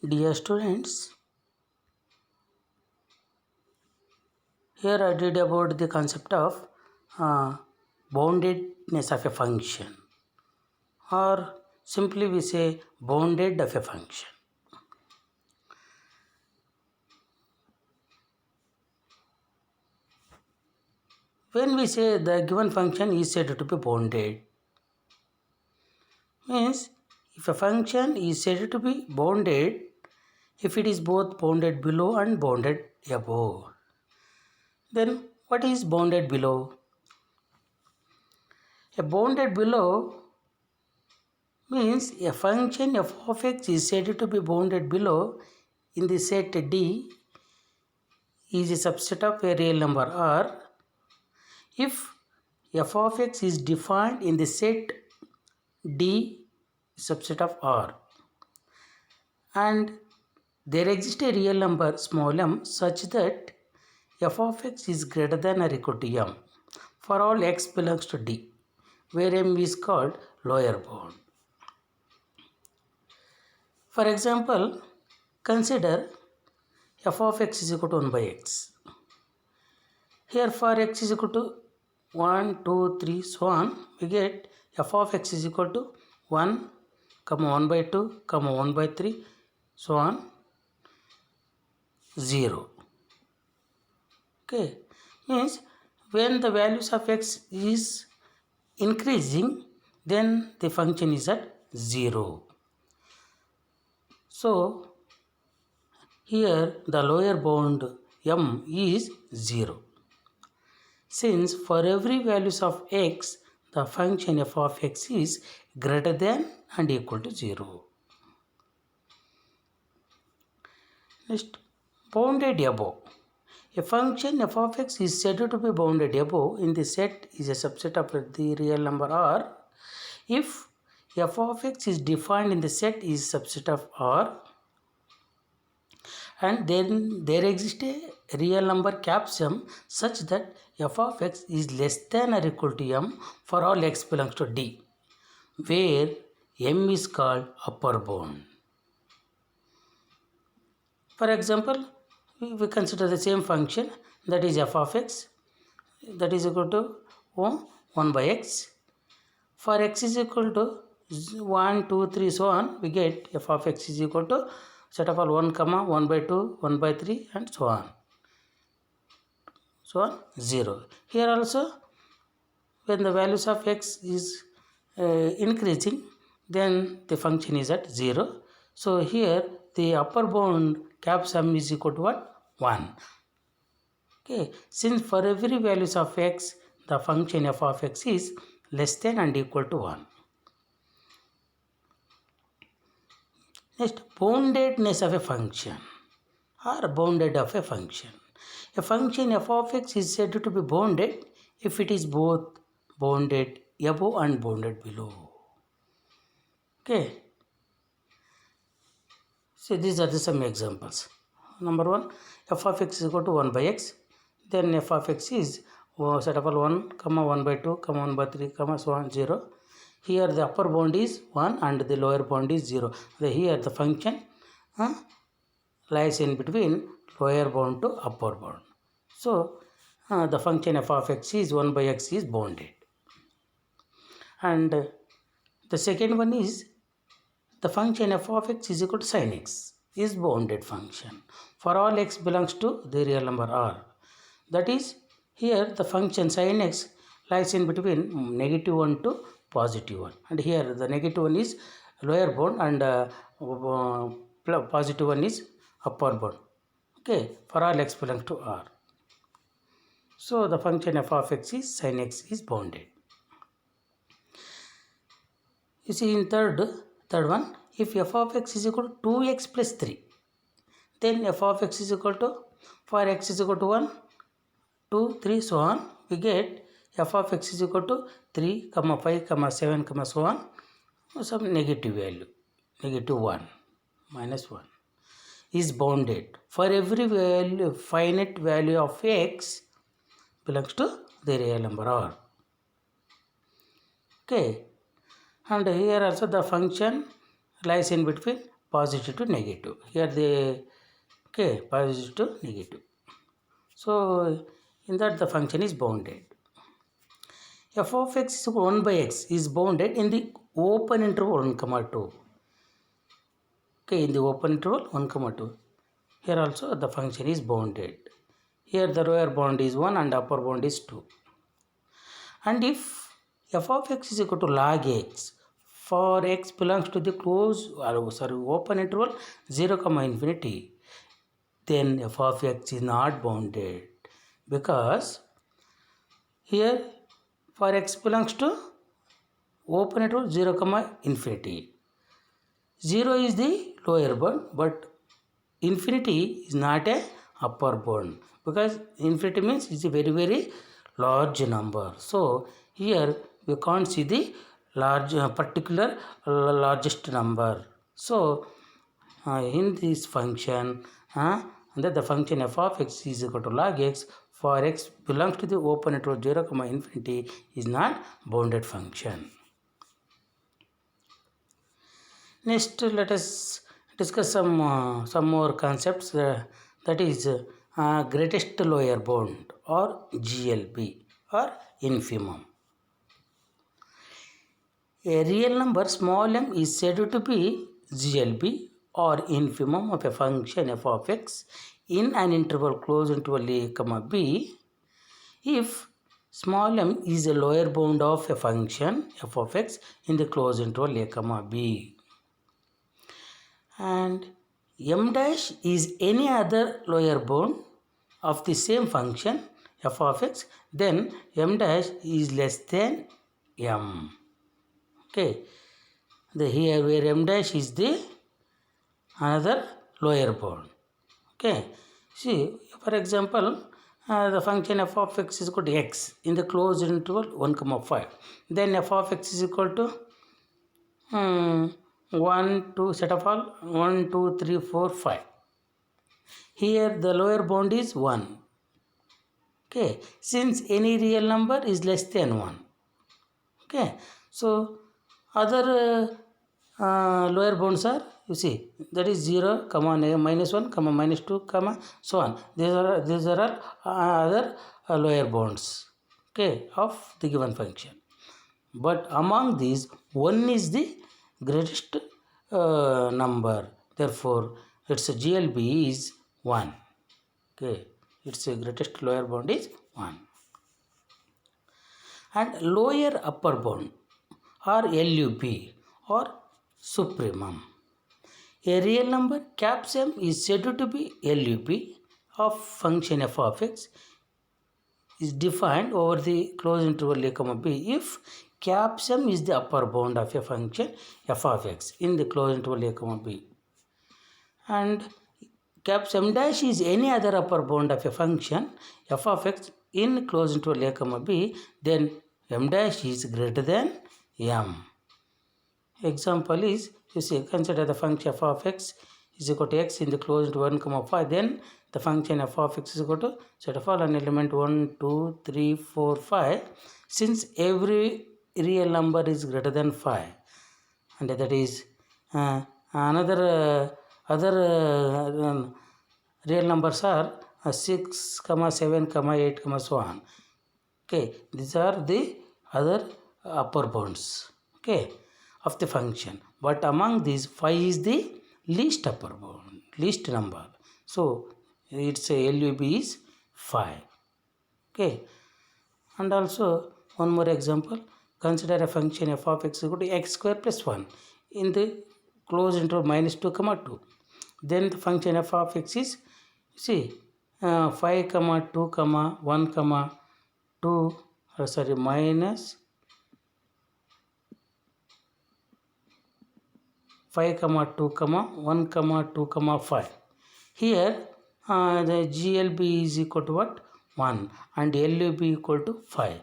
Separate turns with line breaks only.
Dear students, here I did about the concept of boundedness of a function, or simply we say bounded of a function. When we say the given function is said to be bounded, means if a function is said to be bounded, if it is both bounded below and bounded above, then what is bounded below? A bounded below means a function f of x is said to be bounded below in the set D is a subset of a real number R if f of x is defined in the set D subset of R and there exists a real number small m such that f of x is greater than or equal to m for all x belongs to D, where m is called lower bound. For example, consider f of x is equal to 1 by x. Here for x is equal to 1, 2, 3, so on, we get f of x is equal to 1, 1 by 2, 1 by 3, so on, 0. Okay, means when the values of x is increasing, then the function is at 0. So, here the lower bound m is 0. Since for every values of x, the function f of x is greater than and equal to 0. Next, bounded above. A function f of x is said to be bounded above in the set is a subset of the real number R if f of x is defined in the set is subset of R and then there exists a real number caps m such that f of x is less than or equal to m for all x belongs to D, where m is called upper bound. For example, we consider the same function, that is f of x, that is equal to 1 by x. For x is equal to 1, 2, 3, so on, we get f of x is equal to set of all 1, 1 by 2, 1 by 3 and so on. 0. Here also, when the values of x is increasing, then the function is at 0. So here the upper bound cap sum is equal to what? 1. Okay, since for every values of x, the function f of x is less than and equal to 1. Next, boundedness of a function or bounded of a function. A function f of x is said to be bounded if it is both bounded above and bounded below. Okay. So these are some examples. Number 1, f of x is equal to 1 by x. Then f of x is set of all 1, 1 by 2, 1 by 3, so on, 0. Here the upper bound is 1 and the lower bound is 0. Here the function lies in between lower bound to upper bound. So the function f of x is 1 by x is bounded. And the second one is the function f of x is equal to sin x is bounded function for all x belongs to the real number R. That is, here the function sin x lies in between -1 to +1, and here the -1 is lower bound and +1 is upper bound. Okay, for all x belongs to R. So the function f of x is sin x is bounded. You see in third one, if f of x is equal to 2x plus 3, then f of x is equal to, for x is equal to 1, 2, 3, so on, we get f of x is equal to 3, 5, 7, so on, some negative value, -1, -1 is bounded for every value, finite value of x belongs to the real number R. Okay, and here also the function lies in between positive to negative. Here they positive to negative. So in that the function is bounded. F of x is 1 by x is bounded in the open interval 1 comma 2. In the open interval 1 comma 2. Here also the function is bounded. Here the lower bound is 1 and upper bound is 2. And if f of x is equal to log x for x belongs to the open interval 0 comma infinity, then f of x is not bounded, because here for x belongs to open interval 0 comma infinity. 0 is the lower bound, but infinity is not a upper bound, because infinity means it's a very very large number. So here we can't see the particular largest number. So in this function, the function f of x is equal to log x for x belongs to the open interval 0 comma infinity is not bounded function. Next, let us discuss some more concepts. That is greatest lower bound, or GLB, or infimum. A real number small m is said to be GLB or infimum of a function f of x in an interval close interval a comma b if small m is a lower bound of a function f of x in the close interval a comma b, and m dash is any other lower bound of the same function f of x, then m dash is less than m. Here where m dash is the another lower bound. See, for example, the function f of x is equal to x in the closed interval 1 comma 5. Then f of x is equal to 1, 2, set of all 1, 2, 3, 4, 5. Here the lower bound is 1. Since any real number is less than 1. So other lower bounds are, you see, that is 0, comma, minus 1, comma, minus 2, comma, so on. These are all other lower bounds of the given function. But among these, 1 is the greatest number. Therefore, its GLB is 1. Its greatest lower bound is 1. And lower upper bound, or LUB, or supremum. A real number caps m is said to be LUB of function f of x is defined over the closed interval a comma b if caps m is the upper bound of a function f of x in the closed interval a comma b, and caps m dash is any other upper bound of a function f of x in closed interval a comma b, then m dash is greater than m. Example is, you see, consider the function f of x is equal to x in the closed interval 1 comma 5. Then the function f of x is equal to set of all an element 1, 2, 3, 4, 5. Since every real number is greater than 5, and that is other real numbers are 6, 7, 8, so on. These are the other upper bounds of the function, but among these 5 is the least upper bound, least number. So its LUB is 5. And also one more example, consider a function f of x equal to x square plus 1 in the closed interval minus 2 comma 2. Then the function f of x is, see, 5 comma 2 comma 1 comma 2 minus 5 comma 2 comma 1 comma 2 comma 5. Here the GLB is equal to what? 1 and LUB equal to 5.